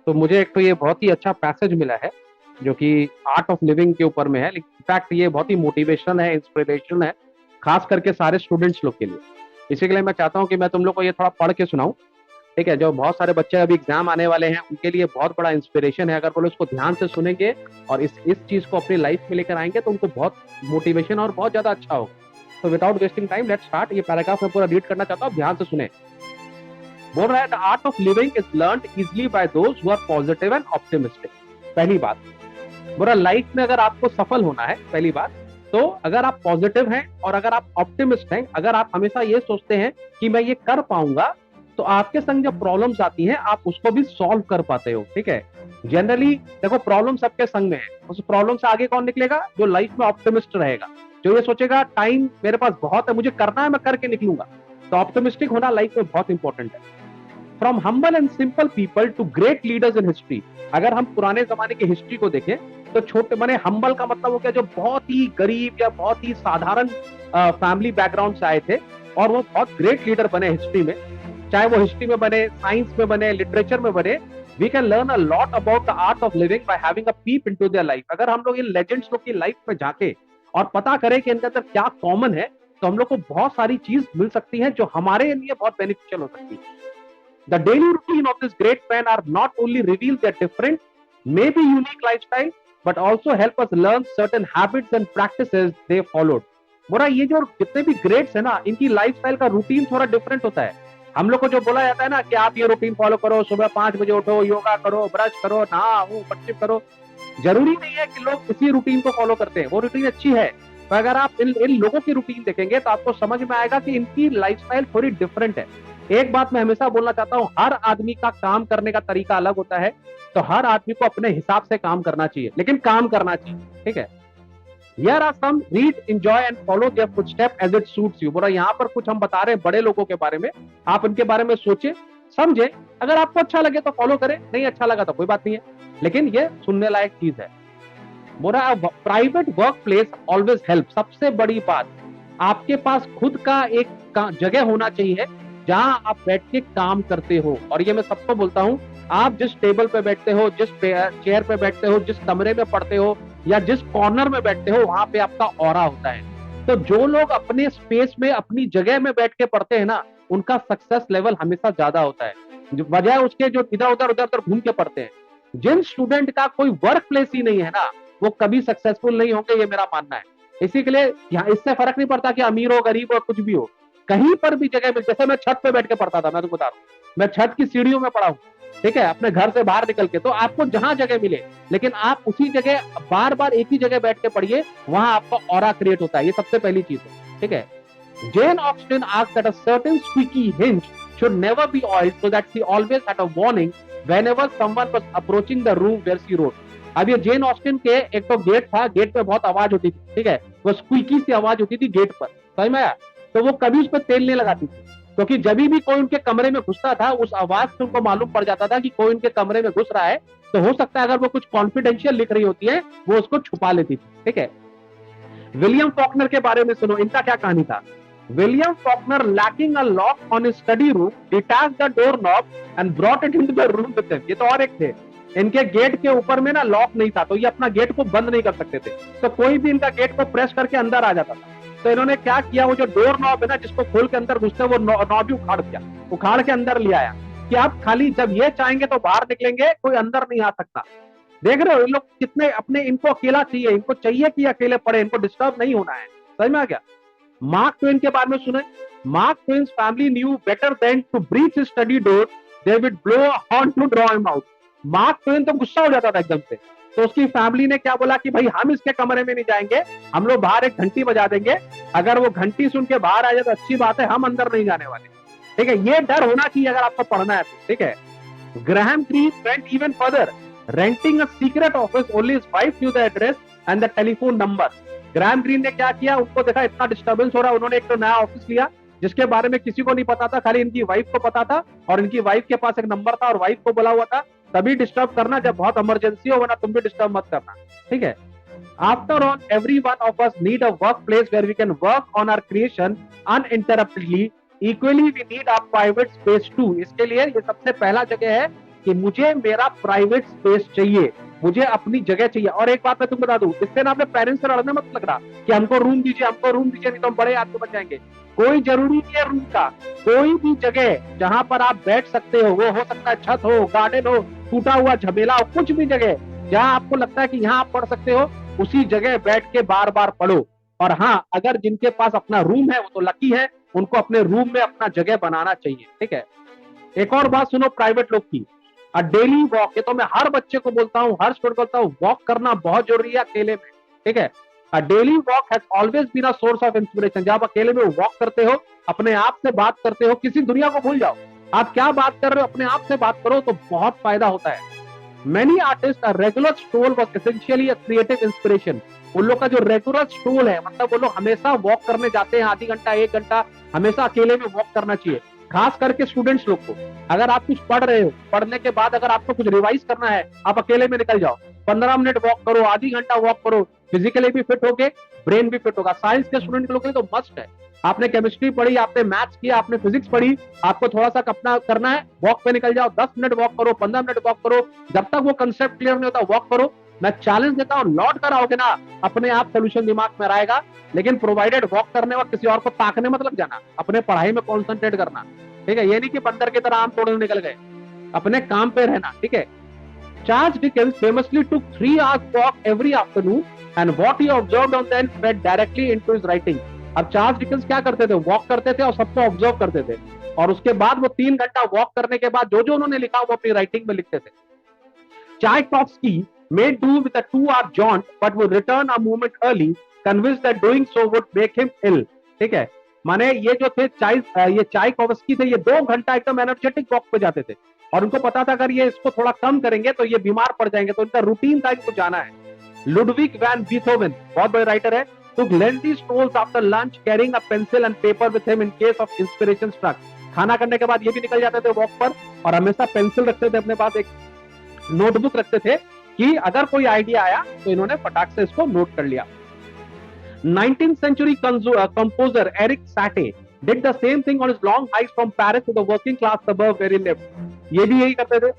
तो मुझे एक तो ये बहुत ही अच्छा पैसेज मिला है जो कि आर्ट ऑफ लिविंग के ऊपर में है। इनफैक्ट ये बहुत ही मोटिवेशन है, इंस्पिरेशन है, खास करके सारे स्टूडेंट्स लोग के लिए। इसी के लिए मैं चाहता हूँ कि मैं तुम लोग को ये थोड़ा पढ़ के सुनाऊं। ठीक है, जो बहुत सारे बच्चे अभी एग्जाम आने वाले हैं उनके लिए बहुत बड़ा इंस्पिरेशन है। अगर वो लोग इसको ध्यान से सुनेंगे और इस चीज को अपनी लाइफ में लेकर आएंगे तो उनको बहुत मोटिवेशन और बहुत ज्यादा अच्छा होगा। तो without wasting time let's start. ये पैराग्राफ मैं पूरा रीड करना चाहता हूँ, ध्यान से सुने। बोल रहा है, the art of living is learned easily by those who are positive and optimistic. पहली बात, बोला लाइफ में अगर आपको सफल होना है, पहली बात तो अगर आप पॉजिटिव हैं और अगर आप ऑप्टिमिस्ट हैं, अगर आप हमेशा ये सोचते हैं कि मैं ये कर पाऊंगा, तो आपके संग जब प्रॉब्लम्स आती हैं आप उसको भी सॉल्व कर पाते हो। ठीक है, जनरली देखो प्रॉब्लम सबके संग में है, उस प्रॉब्लम से आगे कौन निकलेगा? जो लाइफ में ऑप्टिमिस्ट रहेगा, जो ये सोचेगा टाइम मेरे पास बहुत है, मुझे करना है, मैं करके निकलूंगा। तो ऑप्टिमिस्टिक होना लाइफ में बहुत इंपॉर्टेंट है। From humble and simple people to great leaders in history. अगर हम पुराने जमाने की हिस्ट्री को देखें तो छोटे माने हम्बल का मतलब हो गया जो बहुत ही गरीब या बहुत ही साधारण फैमिली बैकग्राउंड से आए थे और वो बहुत ग्रेट लीडर बने हिस्ट्री में। चाहे वो हिस्ट्री में बने, साइंस में बने, लिटरेचर में बने, we can learn a lot about the art of living by having a peep into their life. अगर हम लोग इन लेजेंड्स लोग की लाइफ में जाके और पता करें कि इनके अंदर क्या कॉमन है, तो हम लोग को बहुत सारी चीज मिल सकती है जो हमारे लिए बहुत बेनिफिशियल हो सकती है। The daily routine of this great man are not only reveal their different, maybe unique lifestyle, but also help us learn certain habits and practices they followed. बोला ये जो जितने भी ग्रेट्स है ना, इनकी लाइफस्टाइल का रूटीन थोड़ा डिफरेंट होता है। हम लोग को जो बोला जाता है ना कि आप ये रूटीन फॉलो करो, सुबह 5 बजे उठो, योगा करो, ब्रश करो, नहाओ, वर्शिप करो, जरूरी नहीं है कि लोग इसी रूटीन को फॉलो करते हैं। वो रूटीन अच्छी है, पर अगर आप इन लोगों की रूटीन देखेंगे तो आपको समझ में आएगा कि इनकी लाइफस्टाइल थोड़ी डिफरेंट है। एक बात मैं हमेशा बोलना चाहता हूं, हर आदमी का काम करने का तरीका अलग होता है, तो हर आदमी को अपने हिसाब से काम करना चाहिए, लेकिन काम करना चाहिए। ठीक है, Here are some read, enjoy and follow their footsteps as it suits you। बोला यहाँ पर कुछ हम बता रहे हैं बड़े लोगों के बारे में, आप इनके बारे में सोचे समझे, अगर आपको अच्छा लगे तो फॉलो करें, नहीं अच्छा लगा तो कोई बात नहीं है, लेकिन ये सुनने लायक चीज है। बोला private work place always help. सबसे बड़ी बात, आपके पास खुद का एक जगह होना चाहिए जहां आप बैठ के काम करते हो। और ये मैं सबको बोलता हूं, आप जिस टेबल पे बैठते हो, जिस चेयर पे बैठते हो, जिस कमरे में पढ़ते हो या जिस कॉर्नर में बैठते हो, वहां पे आपका ऑरा होता है। तो जो लोग अपने स्पेस में, अपनी जगह में बैठ के पढ़ते हैं ना, उनका सक्सेस लेवल हमेशा ज्यादा होता है, बजाय उसके जो इधर उधर उधर उधर घूम के पढ़ते हैं। जिन स्टूडेंट का कोई वर्क प्लेस ही नहीं है ना, वो कभी सक्सेसफुल नहीं होंगे, ये मेरा मानना है। इसी के लिए यहाँ इससे फर्क नहीं पड़ता कि अमीर हो, गरीब हो, कुछ भी हो, कहीं पर भी जगह मिल। जैसे मैं छत पे बैठ के पढ़ता था, मैं तुमको बता रहा हूँ, मैं छत की सीढ़ियों में पढ़ा हूँ, ठीक है, अपने घर से बाहर निकल के। तो आपको जहां जगह मिले, लेकिन आप उसी जगह बार बार एक ही जगह बैठ के पढ़िए, वहां आपका ऑरा क्रिएट होता है। ये सबसे पहली चीज है। ठीक है, Jane Austen asked that a certain squeaky hinge should never be oiled so that she always had a warning whenever someone was approaching the room where she wrote। अब ये जेन ऑस्टिन के एक तो गेट था, gate पे बहुत आवाज होती थी, ठीक है, वो स्क्वीकी सी आवाज होती थी गेट पर, समझ में आया? तो वो कभी उस पर तेल नहीं लगाती थी, क्योंकि जब भी कोई उनके कमरे में घुसता था, उस आवाज से उनको मालूम पड़ जाता था कि कोई उनके कमरे में घुस रहा है। तो हो सकता है अगर वो कुछ कॉन्फिडेंशियल लिख रही होती है, वो उसको छुपा लेती थी। ठीक है, विलियम फॉकनर के बारे में सुनो, इनका क्या कहानी था। William Faulkner, lacking a lock on his study room, detached the doorknob and brought it into the room with him। ये तो और एक थे, इनके गेट के ऊपर में ना लॉक नहीं था, तो ये अपना गेट को बंद नहीं कर सकते थे, तो कोई भी इनका गेट को प्रेस करके अंदर आ जाता था। तो इन्होंने क्या किया, वो जो डोर नॉब है ना, जिसको खोल के अंदर घुसते, वो नॉब ही उखाड़ दिया, उखाड़ के अंदर ले आया कि आप खाली जब ये चाहेंगे तो बाहर निकलेंगे, कोई अंदर नहीं आ सकता। देख रहे हो ये लोग कितने अपने, इनको अकेला चाहिए, इनको चाहिए कि अकेले पढ़े, इनको डिस्टर्ब नहीं होना है। समझ में आ गया? मार्क ट्वेन के बारे में सुने। Mark Twain's family knew better than to breach his study door, they would blow a horn to draw him out. Mark Twain तो गुस्सा हो जाता था एकदम से, तो उसकी फैमिली ने क्या बोला कि भाई हम इसके कमरे में नहीं जाएंगे, हम लोग बाहर एक घंटी बजा देंगे, अगर वो घंटी सुन के बाहर आ जाए तो अच्छी बात है, हम अंदर नहीं जाने वाले। ठीक है, ये डर होना चाहिए अगर आपको पढ़ना है। ठीक है, Graham green went even further, renting a secret office, only his wife new the address and the telephone number. Graham green ने क्या किया, उनको देखा इतना डिस्टर्बेंस हो रहा है, उन्होंने एक तो नया ऑफिस लिया जिसके बारे में किसी को नहीं पता था, खाली इनकी वाइफ को पता था, और इनकी वाइफ के पास एक नंबर था और वाइफ को बोला हुआ था तभी डिस्टर्ब करना जब बहुत इमरजेंसी हो, वरना तुम भी डिस्टर्ब मत करना। ठीक है, after all every one of us need a work place where we can work on our creation uninterruptedly, equally we need our private space too. इसके लिए ये सबसे पहला जगह है कि मुझे मेरा प्राइवेट स्पेस चाहिए, मुझे अपनी जगह चाहिए। और एक बात मैं तुमको बता दूं, इससे ना अपने पेरेंट्स से लड़ने मत लग रहा कि हमको रूम दीजिए, हमको रूम दीजिए, नहीं तो हम बड़े आदमी बन जाएंगे। कोई जरूरी नहीं है रूम का, कोई भी जगह जहां पर आप बैठ सकते हो, वो हो सकता है छत हो, गार्डन हो, टूटा हुआ झमेला हो, कुछ भी जगह जहां आपको लगता है कि यहाँ आप पढ़ सकते हो, उसी जगह बैठ के बार बार पढ़ो। और हाँ, अगर जिनके पास अपना रूम है वो तो लकी है, उनको अपने रूम में अपना जगह बनाना चाहिए, ठीक है। एक और बात सुनो प्राइवेट लोग की, डेली वॉक, ये तो मैं हर बच्चे को बोलता हूँ, हर स्टूडेंट को बोलता हूँ, वॉक करना बहुत जरूरी है अकेले में, ठीक है। Daily walk has always been a source of inspiration. जब आप अकेले में वॉक करते हो, अपने आप से बात करते हो, किसी दुनिया को भूल जाओ, आप क्या बात कर रहे हो अपने आप से बात करो, तो बहुत फायदा होता है। Many artists a regular stroll was essentially a creative inspiration। उन लोग का जो रेगुलर स्ट्रोल है, मतलब वो लोग हमेशा वॉक करने जाते हैं, आधी घंटा 1 घंटा हमेशा अकेले में वॉक करना चाहिए। खास करके स्टूडेंट्स लोग को, अगर आप कुछ पढ़ रहे हो, पढ़ने के बाद अगर आपको कुछ रिवाइज करना है, आप अकेले में निकल जाओ, 15 मिनट वॉक करो, आधी घंटा वॉक करो, फिजिकली भी फिट होके ब्रेन भी फिट होगा। साइंस के स्टूडेंट के लोग के लिए तो मस्ट है। आपने केमिस्ट्री पढ़ी, आपने मैथ्स किया, आपने फिजिक्स पढ़ी, आपको थोड़ा सा अपना करना है, वॉक पे निकल जाओ, 10 मिनट वॉक करो, 15 मिनट वॉक करो, जब तक वो कंसेप्ट क्लियर नहीं होता वॉक करो। मैं चैलेंज देता हूँ, लौट कर आओगे ना, अपने आप सोल्यूशन दिमाग में आएगा। लेकिन प्रोवाइडेड वॉक करने वक्त किसी और को ताकने मत लग जाना, अपने पढ़ाई में कॉन्सेंट्रेट करना, ठीक है। ये नहीं कि बंदर की तरह आम तोड़ने निकल गए, अपने काम पे रहना, ठीक है। Charles Dickens famously took 3 hours walk every afternoon and what he observed on them fed directly into his writing। अब चार्ल्स डिकेंस क्या करते थे, वॉक करते थे और सबको ऑब्जर्व करते थे, और उसके बाद वो 3 घंटा वॉक करने के बाद जो जो उन्होंने लिखा वो अपनी राइटिंग में लिखते थे। Tchaikovsky made do with a 2-hour jaunt but would return a moment early, convinced that doing so would make him ill, ठीक है। माने ये जो थे ये चाइकोवस्की थे, ये 2 घंटा एकदम एनर्जेटिक वॉक पे जाते थे, और उनको पता था अगर ये इसको थोड़ा कम करेंगे तो ये बीमार पड़ जाएंगे, तो इनका रूटीन था इनको जाना है। लुडविग वैन बीथोवन, बहुत बड़े राइटर है, took lengthy strolls after lunch carrying a pencil and paper with him in case of inspiration struck। खाना करने के बाद ये भी निकल जाते थे वॉक पर, और हमेशा पेंसिल रखते थे अपने पास, एक नोटबुक रखते थे कि अगर कोई आइडिया आया तो इन्होंने फटाक से इसको नोट कर लिया। 19th century composer Eric Satie did the same thing on his long hikes from Paris to the working class suburb where he lived। ये भी यही करते थे,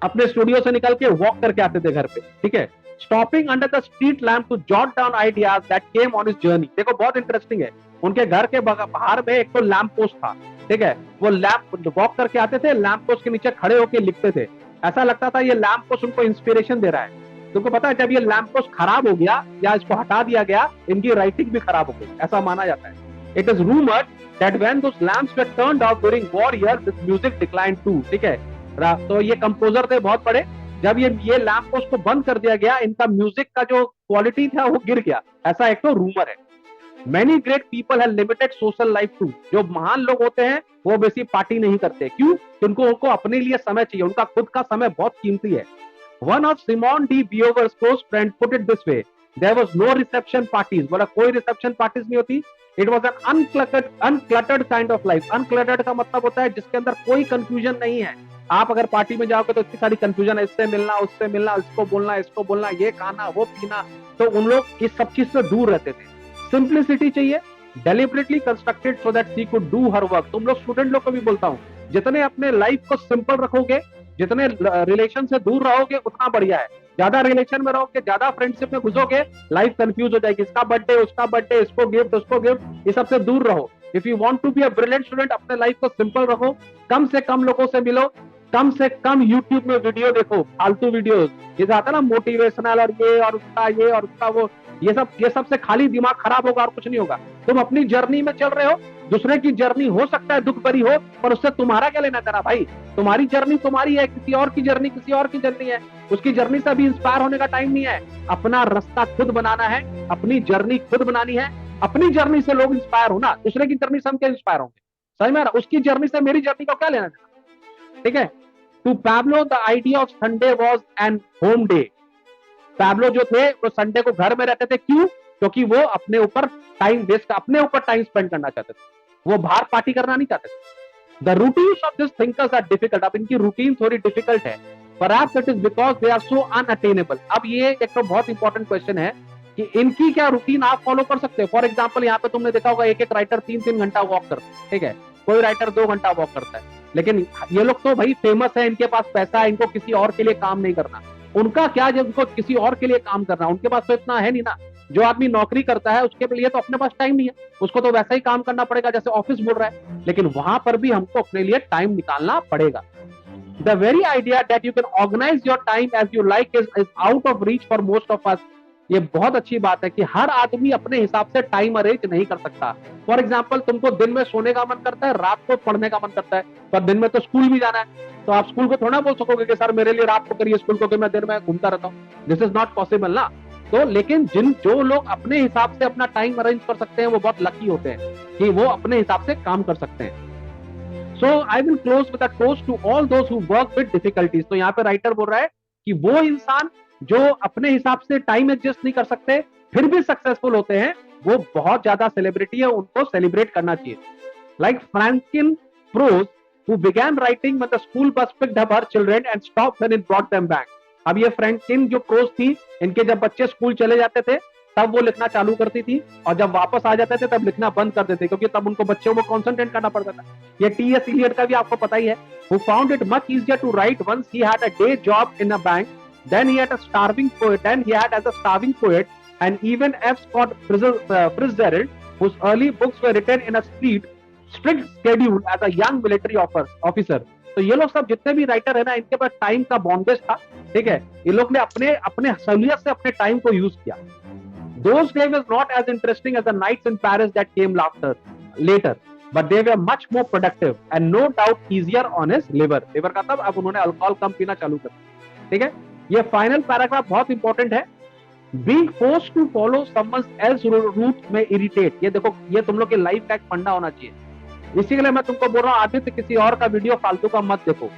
अपने स्टूडियो से निकल के वॉक करके आते थे घर पे, ठीक है। Stopping under the street lamp to jot down ideas that came on his journey। देखो बहुत इंटरेस्टिंग है, उनके घर के बाहर में एक तो लैंप पोस्ट था, ठीक है। वो लैंप वॉक करके आते थे, लैंप पोस्ट के नीचे खड़े होकर लिखते थे, ऐसा लगता था ये लैंप पोस्ट उनको इंस्पिरेशन दे रहा है। तुमको पता है जब ये लैंप पोस्ट खराब हो गया या इसको हटा दिया गया, इनकी राइटिंग भी खराब हो गई, ऐसा माना जाता है। It is rumoured that when those lamps were turned off during war year this music declined too, ठीक है। तो ये कंपोजर थे बहुत बड़े, जब ये लैंप पोस्ट को बंद कर दिया गया, इनका म्यूजिक का जो क्वालिटी था वो गिर गया, ऐसा एक तो रूमर है। Many great people have limited social life too। जो महान लोग होते हैं वो बेसी पार्टी नहीं करते, क्यों? उनको अपने लिए समय चाहिए, उनका खुद का समय बहुत कीमती है। One of Simone de Beauvoir's close friend put it this way, there was no reception parties। बोला कोई रिसेप्शन पार्टीज नहीं होती। It was an uncluttered kind of life। uncluttered का मतलब होता है जिसके अंदर कोई कंफ्यूजन नहीं है। आप अगर पार्टी में जाओगे तो इतनी सारी कंफ्यूजन है, इससे मिलना, उससे मिलना, इसको बोलना, ये खाना, वो पीना, तो उन लोग इस सब चीज से दूर रहते थे। सिंप्लिसिटी चाहिए, deliberately constructed so that she could do her work. तुम लोग स्टूडेंट लोग को भी बोलता हूँ, जितने अपने लाइफ को सिंपल रखोगे, जितने रिलेशन से दूर रहोगे उतना बढ़िया है। ज्यादा रिलेशन में रहोगे, ज्यादा फ्रेंडशिप में घुसोगे, लाइफ कंफ्यूज हो जाएगी, इसका बर्थडे, उसका बर्थडे, इसको गिफ्ट, उसको गिफ्ट, ये सबसे दूर रहो। If you want to be a brilliant student, अपने लाइफ को सिंपल रखो, कम से कम लोगों से मिलो, कम से कम यूट्यूब में वीडियो देखो, फालतू वीडियोस, ये आता है ना मोटिवेशनल और ये और उसका वो, ये सब से खाली दिमाग खराब होगा और कुछ नहीं होगा। तुम अपनी जर्नी में चल रहे हो, दूसरे की जर्नी हो सकता है दुख भरी हो, पर उससे तुम्हारा क्या लेना देना भाई? तुम्हारी जर्नी तुम्हारी है, किसी और की जर्नी किसी और की जर्नी है, उसकी जर्नी से भी इंस्पायर होने का टाइम नहीं है। अपना रास्ता खुद बनाना है, अपनी जर्नी खुद बनानी है। अपनी जर्नी से लोग इंस्पायर हो ना, दूसरे की जर्नी से हम क्या इंस्पायर होंगे? समझ में आ रहा? उसकी जर्नी से मेरी जर्नी का क्या लेना देना, ठीक है। To Pablo the idea of Sunday was an home day. Pablo जो थे वो संडे को घर में रहते थे, क्यों? क्योंकि वो अपने ऊपर टाइम वेस्ट, अपने ऊपर टाइम स्पेंड करना चाहते थे, वो बाहर पार्टी करना नहीं चाहते थे। The routines of this thinkers are difficult. अब इनकी रूटीन थोड़ी डिफिकल्ट है, perhaps it is because they are so unattainable. अब ये एक तो बहुत इंपॉर्टेंट क्वेश्चन है कि इनकी क्या रूटीन आप फॉलो कर सकते हो। फॉर एग्जाम्पल यहाँ पे तुमने देखा होगा एक राइटर 3-3 घंटा वॉक करता है, ठीक है, कोई राइटर 2 घंटा वॉक करता है, लेकिन ये लोग तो भाई फेमस है, इनके पास पैसा है, इनको किसी और के लिए काम नहीं करना। उनका क्या, जब उनको किसी और के लिए काम करना, उनके पास तो इतना है नहीं ना। जो आदमी नौकरी करता है उसके लिए तो अपने पास टाइम नहीं है, उसको तो वैसा ही काम करना पड़ेगा जैसे ऑफिस बोल रहा है, लेकिन वहां पर भी हमको अपने लिए टाइम निकालना पड़ेगा। The very idea that you can organize your time as you like is out of reach for most of us। ये बहुत अच्छी बात है कि हर आदमी अपने हिसाब से टाइम अरेंज नहीं कर सकता। फॉर एग्जाम्पल, तुमको दिन में सोने का मन करता है, रात को पढ़ने का मन करता है, पर दिन में तो स्कूल भी जाना है, तो आप स्कूल को थोड़ा बोल सकोगे कि सर मेरे लिए रात को करिए स्कूल को, कि मैं दिन में घूमता रहता हूँ। दिस इज नॉट पॉसिबल ना। तो लेकिन जो लोग अपने हिसाब से अपना टाइम अरेंज कर सकते हैं वो बहुत लकी होते हैं कि वो अपने हिसाब से काम कर सकते हैं। So I will close with a toast to all those who work with difficulties। तो यहाँ पे राइटर बोल रहा है कि वो इंसान जो अपने हिसाब से टाइम एडजस्ट नहीं कर सकते फिर भी सक्सेसफुल होते हैं, वो बहुत ज्यादा सेलिब्रिटी है, उनको सेलिब्रेट करना चाहिए। Like Franklin Prose, who began writing when the school bus picked up her children and stopped when it brought them back। अब ये फ्रैंकलिन जो प्रोज थी, इनके जब बच्चे स्कूल चले जाते थे तब वो लिखना चालू करती थी, और जब वापस आ जाते थे तब लिखना बंद कर देते, क्योंकि तब उनको बच्चों को कॉन्सेंट्रेट करना पड़ता था। ये टी.एस. इलियट का भी आपको पता ही है, who found it much easier to write once he had a day job in a bank than he had a starving poet, and he had as a starving poet, and even F. Scott Fitzgerald, whose early books were written in a strict schedule as a young military officer। तो ये लोग सब जितने भी writer है ना, इनके पास time का बॉन्डेज था, ठीक है। ये लोग ने अपने सहूलियत से अपने टाइम को यूज किया। Those days was not as interesting as the nights in Paris that came later, but they were much more productive and no doubt easier on his liver। Liver का तब अब उन्होंने अल्कोहल कम पीना चालू कर दिया, ठीक है। ये फाइनल पैराग्राफ बहुत इंपॉर्टेंट है। Being forced to follow someone else route में irritate। ये देखो, ये तुम लोग के लाइफ का एक फंडा होना चाहिए। इसी के लिए मैं तुमको बोल रहा हूँ, आदित्य किसी और का वीडियो फालतू का मत देखो।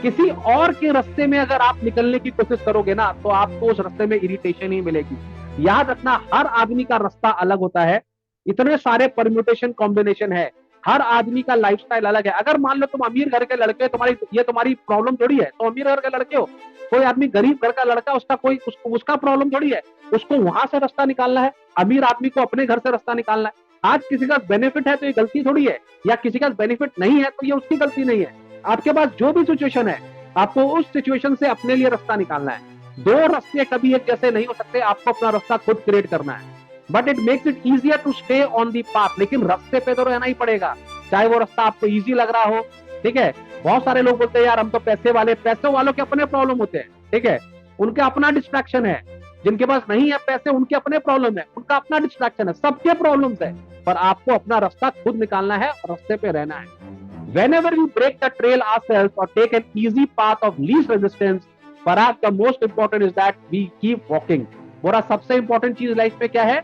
किसी और के रास्ते में अगर आप निकलने की कोशिश करोगे ना, तो आपको उस रास्ते में इरिटेशन ही मिलेगी। याद रखना, हर आदमी का रास्ता अलग होता है, इतने सारे परम्यूटेशन कॉम्बिनेशन है, हर आदमी का लाइफस्टाइल अलग है। अगर मान लो तुम अमीर घर के लड़के, तुम्हारी प्रॉब्लम थोड़ी है, तो अमीर घर के लड़के हो, कोई आदमी गरीब घर का लड़का, उसका प्रॉब्लम थोड़ी है, उसको वहां से रास्ता निकालना है। अमीर आदमी को अपने घर से रास्ता निकालना है। आज किसी का बेनिफिट है तो ये गलती थोड़ी है, या किसी का बेनिफिट नहीं है तो ये उसकी गलती नहीं है। आपके पास जो भी सिचुएशन है, आपको उस सिचुएशन से अपने लिए रास्ता निकालना है। दो रास्ते कभी एक जैसे नहीं हो सकते, आपको अपना रास्ता खुद क्रिएट करना है। But it makes it easier to stay on the path. लेकिन रास्ते पे तो रहना ही पड़ेगा, चाहे वो रास्ता आपको इजी लग रहा हो, ठीक है। बहुत सारे लोग बोलते हैं यार हम तो पैसे वालों के अपने प्रॉब्लम होते हैं, ठीक है, उनका अपना डिस्ट्रैक्शन है। जिनके पास नहीं है पैसे, उनके अपने प्रॉब्लम है, उनका अपना डिस्ट्रैक्शन है, सबके प्रॉब्लम्स है। पर आपको अपना रास्ता खुद निकालना है और रास्ते पे रहना है। Whenever we break the trail ourselves or take an easy path of least resistance, perhaps the most important is that we keep walking। बोरा सबसे इंपॉर्टेंट चीज लाइफ में क्या है?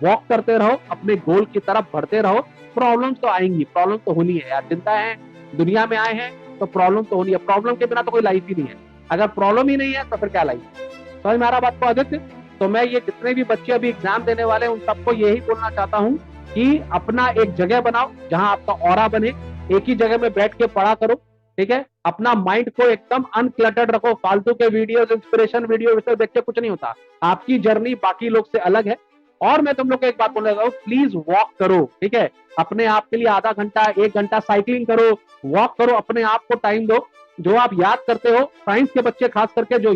वॉक करते रहो, अपने गोल की तरफ बढ़ते रहो। प्रॉब्लम्स तो आएंगी, प्रॉब्लम तो होनी है यार, जिंदा है, दुनिया में आए हैं तो प्रॉब्लम तो होनी है। प्रॉब्लम के बिना तो कोई लाइफ ही नहीं है। अगर प्रॉब्लम ही नहीं है तो फिर क्या लाइफ? समझ में आ रहा बात को आदित्य? तो मैं ये जितने भी बच्चे अभी एग्जाम देने वाले हैं उन सबको यही बोलना चाहता हूँ कि अपना एक जगह बनाओ जहां आपका ऑरा बने, एक ही जगह में बैठ के पढ़ा करो, ठीक है। अपना माइंड को एकदम अनक्लटर्ड रखो, फालतू के वीडियोस, इंस्पिरेशन वीडियो इसे देख के कुछ नहीं होता। आपकी जर्नी बाकी लोग से अलग है। और मैं तुम लोग को एक बात बोलना चाहता हूँ, प्लीज वॉक करो, ठीक है। अपने आप के लिए आधा घंटा 1 घंटा साइकिलिंग करो, वॉक करो, अपने आप को टाइम दो। जो आप याद करते हो, साइंस के बच्चे खास करके जो